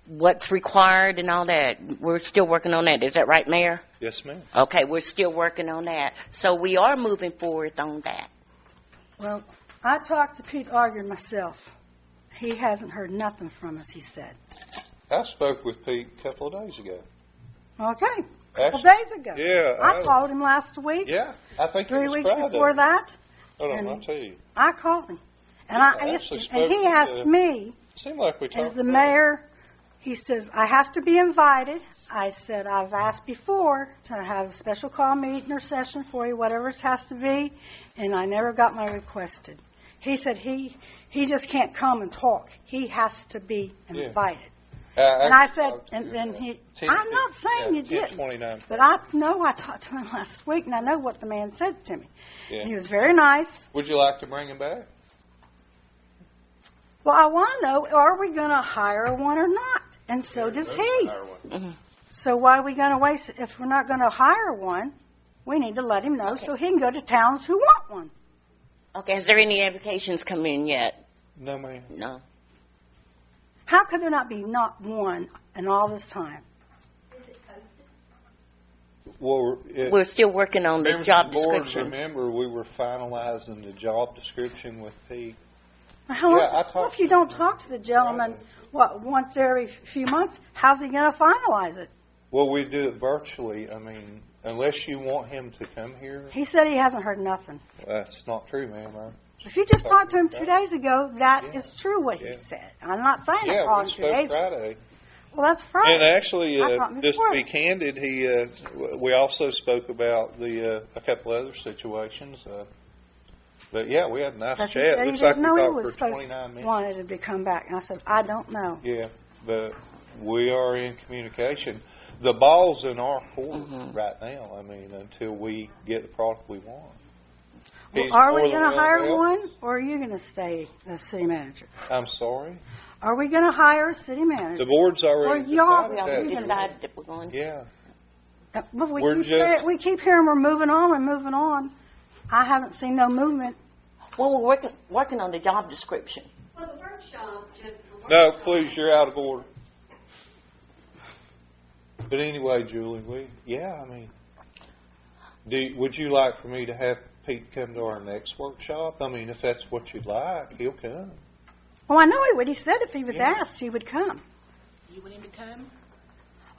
what's required and all that. We're still working on that. Is that right, Mayor? Yes, ma'am. Okay, we're still working on that. So we are moving forward on that. Well, I talked to Pete Arger myself. He hasn't heard nothing from us, he said. I spoke with Pete a couple of days ago. Okay. A couple Actually, days ago. yeah, I called him last week. Yeah, I think 3 it was weeks Friday. before that. Hold on, and I'll tell you. I called him. And actually and he asked me, Seemed like we talked as the about mayor, he says, I have to be invited. I said, I've asked before to have a special call meeting or session for you, whatever it has to be, and I never got my requested. He said he just can't come and talk. He has to be invited. And I said, and then I'm not saying you didn't, but I know I talked to him last week, and I know what the man said to me. Yeah. He was very nice. Would you like to bring him back? Well, I want to know, are we going to hire one or not? And so does he. Mm-hmm. So why are we going to waste it? If we're not going to hire one, we need to let him know so he can go to towns who want one. Okay, has there any applications come in yet? No, ma'am. No. How could there not be not one in all this time? Well, we're still working on the job description. Remember, we were finalizing the job description with Pete. Well, if you don't talk to the gentleman, once every few months, how's he going to finalize it? Well, we do it virtually. I mean, unless you want him to come here. He said he hasn't heard nothing. That's not true, ma'am. If you just talked to him 2 days ago, that is true what he said. I'm not saying it wrong 2 days ago. Friday. Well, that's Friday. And actually, just to be candid, we also spoke about a couple other situations. But yeah, we had a nice chat. He Looks like didn't know we he talked was for supposed 29 minutes. wanted him to come back, and I said, I don't know. Yeah, but we are in communication. The ball's in our court right now. I mean, until we get the product we want. Well, are we going to hire one, or are you going to stay the city manager? I'm sorry? Are we going to hire a city manager? The board's already decided that. We decided that we're going. Yeah. But we keep hearing we're moving on and moving on. I haven't seen no movement. Well, we're working on the job description. Well, the workshop just... No, please, you're out of order. But anyway, Julie, I mean, would you like for me to have Pete come to our next workshop? I mean, if that's what you'd like, he'll come. Well, I know he would. He said if he was asked, he would come. You want him to come?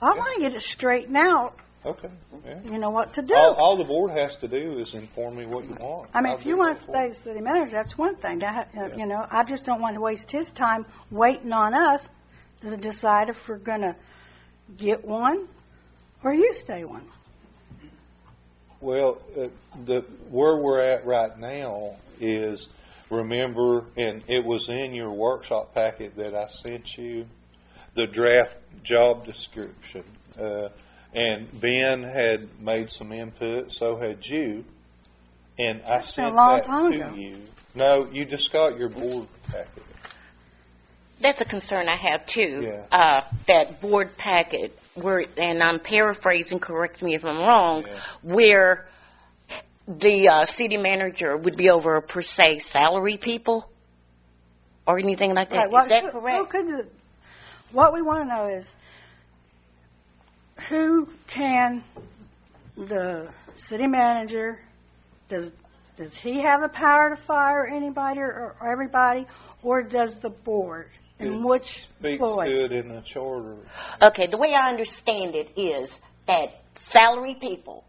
I want to get it straightened out. Okay. Yeah. You know what to do. All the board has to do is inform me what you want. I mean, if you want to stay the city manager, that's one thing. You know, I just don't want to waste his time waiting on us to decide if we're going to get one or you stay one. Well, where we're at right now is, remember, and it was in your workshop packet that I sent you, the draft job description. And Ben had made some input, so had you. And I sent a long that time to ago. you. No, you just got your board packet. That's a concern I have too. Yeah. That board packet, where, and I'm paraphrasing, correct me if I'm wrong, where the city manager would be over per se salary people or anything like that. Right. Is that Who correct? could what we want to know is who can the city manager, does he have the power to fire anybody or everybody, or does the board? And which Speaks voice? to it in the charter. Okay, the way I understand it is that salary people,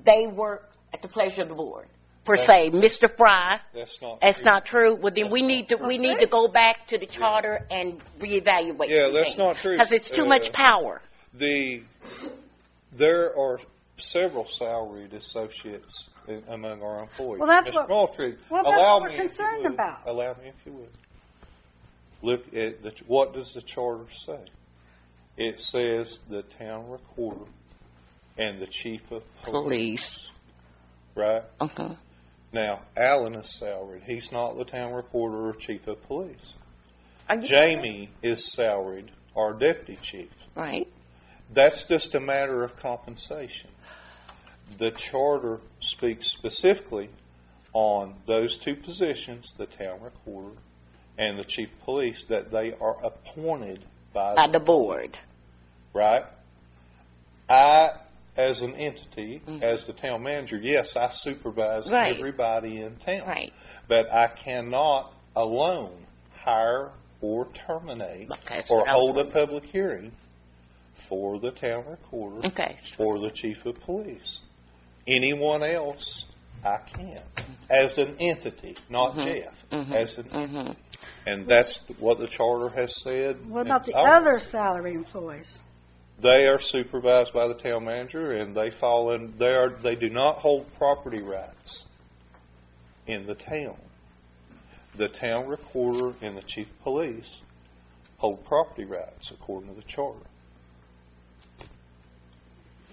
they work at the pleasure of the board. Per se, Mr. Fry. That's not true. Well, then we need to go back to the charter and reevaluate. Yeah, that's not true. Because it's too much power. There are several salaried associates among our employees. Well, that's Mr. what- Moultrie, well, that's allow what we're me if you concerned would. about. Allow me if you would. Look at what does the charter say? It says the town recorder and the chief of police. Right? Uh-huh. Now, Alan is salaried. He's not the town recorder or chief of police. Are you Jamie is salaried, our deputy chief. Right. That's just a matter of compensation. The charter speaks specifically on those two positions, the town recorder and the chief of police, that they are appointed by the board. Right? I, as an entity, as the town manager, yes, I supervise everybody in town. Right. But I cannot alone hire or terminate or what I hold a was public hearing for the town recorder or the chief of police. Anyone else, I can. As an entity, not Jeff. As an entity. And that's what the charter has said. What about the other salary employees? They are supervised by the town manager, and they fall in. They do not hold property rights in the town. The town recorder and the chief of police hold property rights according to the charter.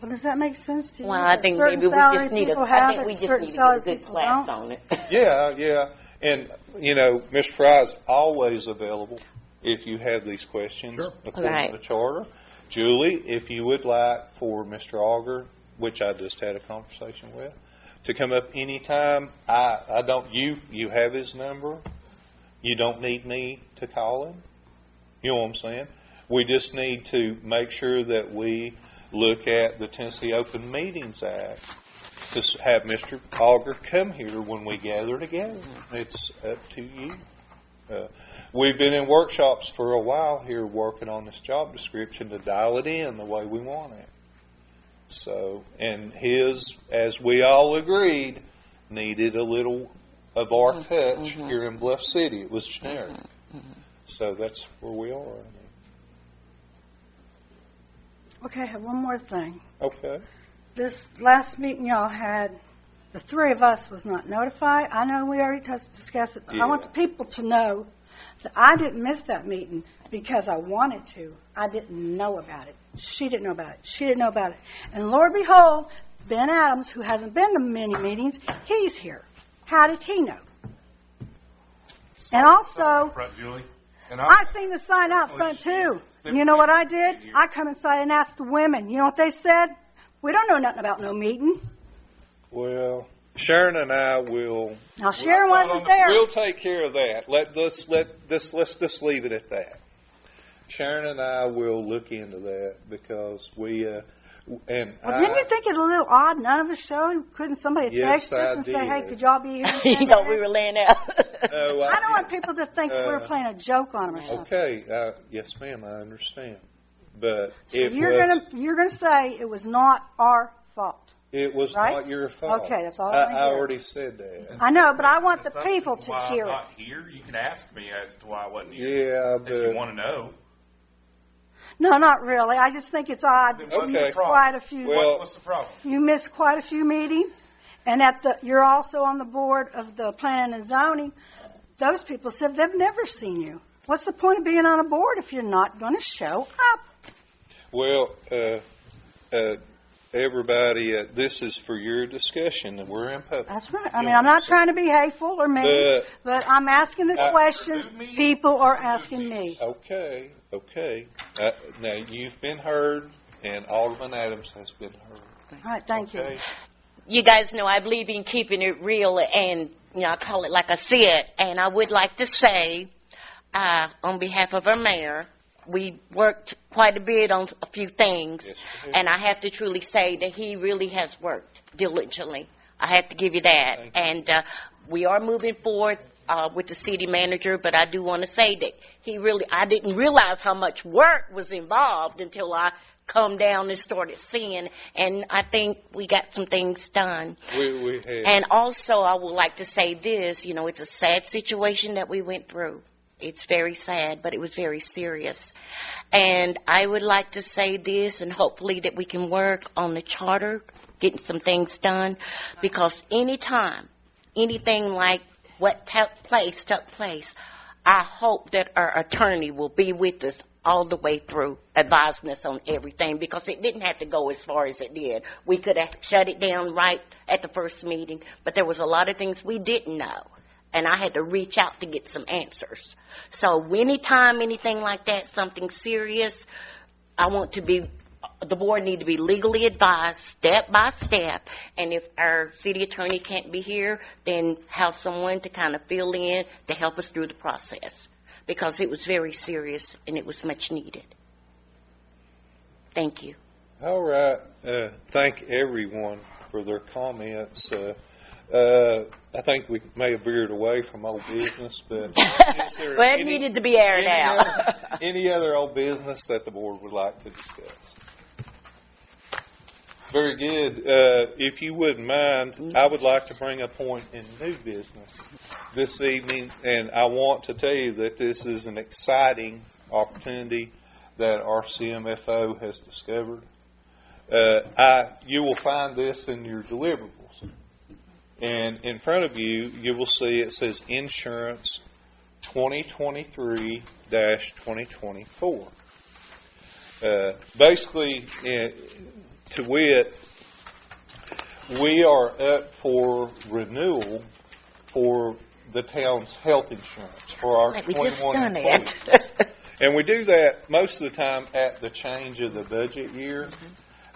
Well, does that make sense to you? Well, I that think certain maybe we salary just need people I have think it, we just certain need to salary get a good people class don't? on it. Yeah. And, Mr. Fry's always available if you have these questions according to the charter. Julie, if you would like for Mr. Auger, which I just had a conversation with, to come up anytime, I don't, you have his number. You don't need me to call him. You know what I'm saying? We just need to make sure that we look at the Tennessee Open Meetings Act to have Mr. Auger come here when we gather together. It's up to you. We've been in workshops for a while here working on this job description to dial it in the way we want it. So, and his, as we all agreed, needed a little of our touch here in Bluff City. It was generic. So that's where we are. Okay, I have one more thing. Okay. This last meeting y'all had, the three of us was not notified. I know we already discussed it, but I want the people to know that I didn't miss that meeting because I wanted to. I didn't know about it. She didn't know about it. She didn't know about it. And Lord behold, Ben Adams, who hasn't been to many meetings, he's here. How did he know? And also, Julie. I seen the sign out front too. You know what I did? I come inside and asked the women. You know what they said? We don't know nothing about no meeting. Well, Sharon and I will. Now Sharon wasn't there. We'll take care of that. Let's just leave it at that. Sharon and I will look into that because we and well, didn't you think it a little odd? None of us showed. Couldn't somebody text us and say, "Hey, could y'all be here?" You know, we were laying out. No, I don't want people to think we were playing a joke on them or something. Okay, yes, ma'am, I understand, but So you're gonna say it was not our fault. It was right? not your fault. Okay, that's all I already said that. I know, but I want the people to why hear I'm it. not here. You can ask me as to why I wasn't here. Yeah, but if you want to know. No, not really. I just think it's odd that you missed quite a few. Well, what's the problem? You missed quite a few meetings, and you're also on the board of the planning and zoning. Those people said they've never seen you. What's the point of being on a board if you're not going to show up? Well, everybody, this is for your discussion, and we're in public. That's right. I mean, I'm not trying to be hateful or mean, but I'm asking the questions people are asking me. Okay. Now, you've been heard, and Alderman Adams has been heard. All right, thank you. You guys know I believe in keeping it real, and I call it like I see it. And I would like to say, on behalf of our mayor, we worked quite a bit on a few things, and I have to truly say that he really has worked diligently. I have to give you that. And we are moving forward with the city manager, but I do want to say that I didn't realize how much work was involved until I come down and started seeing, and I think we got some things done. We have. And also, I would like to say this, it's a sad situation that we went through. It's very sad, but it was very serious. And I would like to say this, and hopefully that we can work on the charter, getting some things done, because anytime anything like what took place, I hope that our attorney will be with us all the way through, advising us on everything, because it didn't have to go as far as it did. We could have shut it down right at the first meeting, but there was a lot of things we didn't know, and I had to reach out to get some answers. So anytime anything like that, something serious, the board need to be legally advised step by step, and if our city attorney can't be here, then have someone to kind of fill in to help us through the process, because it was very serious and it was much needed. Thank you. All right. Thank everyone for their comments. I think we may have veered away from old business, but it needed to be aired out. Any other old business that the board would like to discuss? Very good. If you wouldn't mind, I would like to bring a point in new business this evening, and I want to tell you that this is an exciting opportunity that our CMFO has discovered. You will find this in your deliverables. And in front of you, you will see it says Insurance 2023-2024. Basically, to wit, we are up for renewal for the town's health insurance for our 21 employees. And we do that most of the time at the change of the budget year.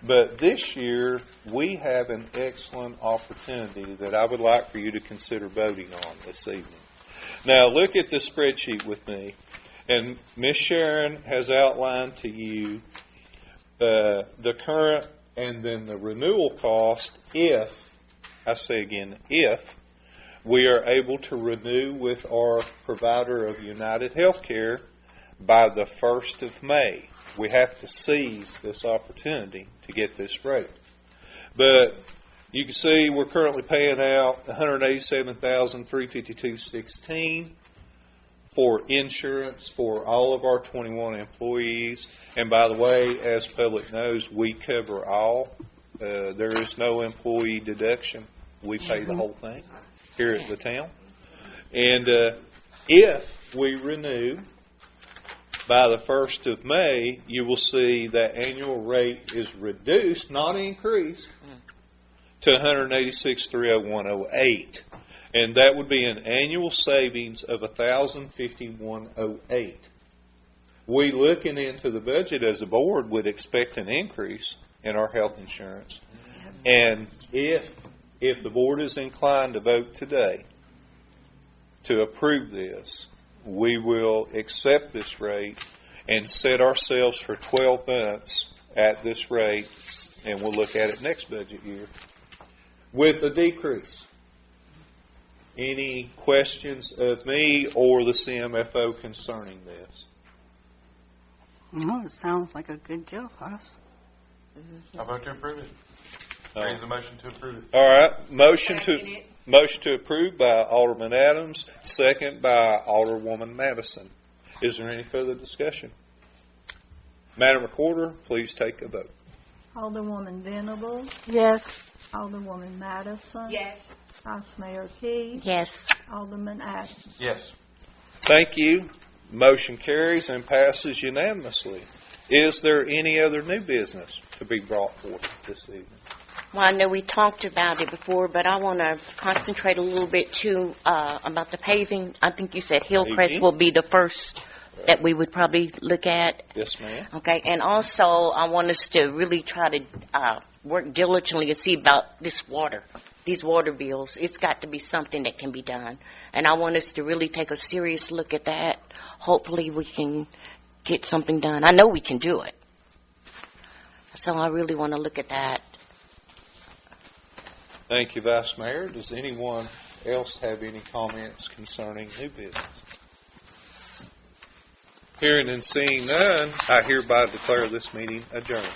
But this year, we have an excellent opportunity that I would like for you to consider voting on this evening. Now, look at the spreadsheet with me. And Ms. Sharon has outlined to you the current and then the renewal cost if we are able to renew with our provider of United Healthcare by the 1st of May. We have to seize this opportunity to get this rate. But you can see we're currently paying out $187,352.16 for insurance for all of our 21 employees. And by the way, as public knows, we cover all. There is no employee deduction. We pay the whole thing here at the town. And if we renew by the 1st of May, you will see that annual rate is reduced, not increased, to $186,301.08. And that would be an annual savings of $1,051.08. We, looking into the budget as a board, would expect an increase in our health insurance. And if the board is inclined to vote today to approve this, we will accept this rate and set ourselves for 12 months at this rate, and we'll look at it next budget year with a decrease. Any questions of me or the CMFO concerning this? No, it sounds like a good deal for us. I vote to approve it. Raise a motion to approve it. All right. Motion to approve by Alderman Adams, second by Alderwoman Madison. Is there any further discussion? Madam Recorder, please take a vote. Alderwoman Venable. Yes. Alderwoman Madison. Yes. Vice Mayor Key. Yes. Alderman Adams. Yes. Thank you. Motion carries and passes unanimously. Is there any other new business to be brought forth this evening? Well, I know we talked about it before, but I want to concentrate a little bit too about the paving. I think you said Hillcrest Paving? will be the first that we would probably look at. Yes, ma'am. Okay, and also I want us to really try to work diligently to see about this water, these water bills. It's got to be something that can be done. And I want us to really take a serious look at that. Hopefully we can get something done. I know we can do it. So I really want to look at that. Thank you, Vice Mayor. Does anyone else have any comments concerning new business? Hearing and seeing none, I hereby declare this meeting adjourned.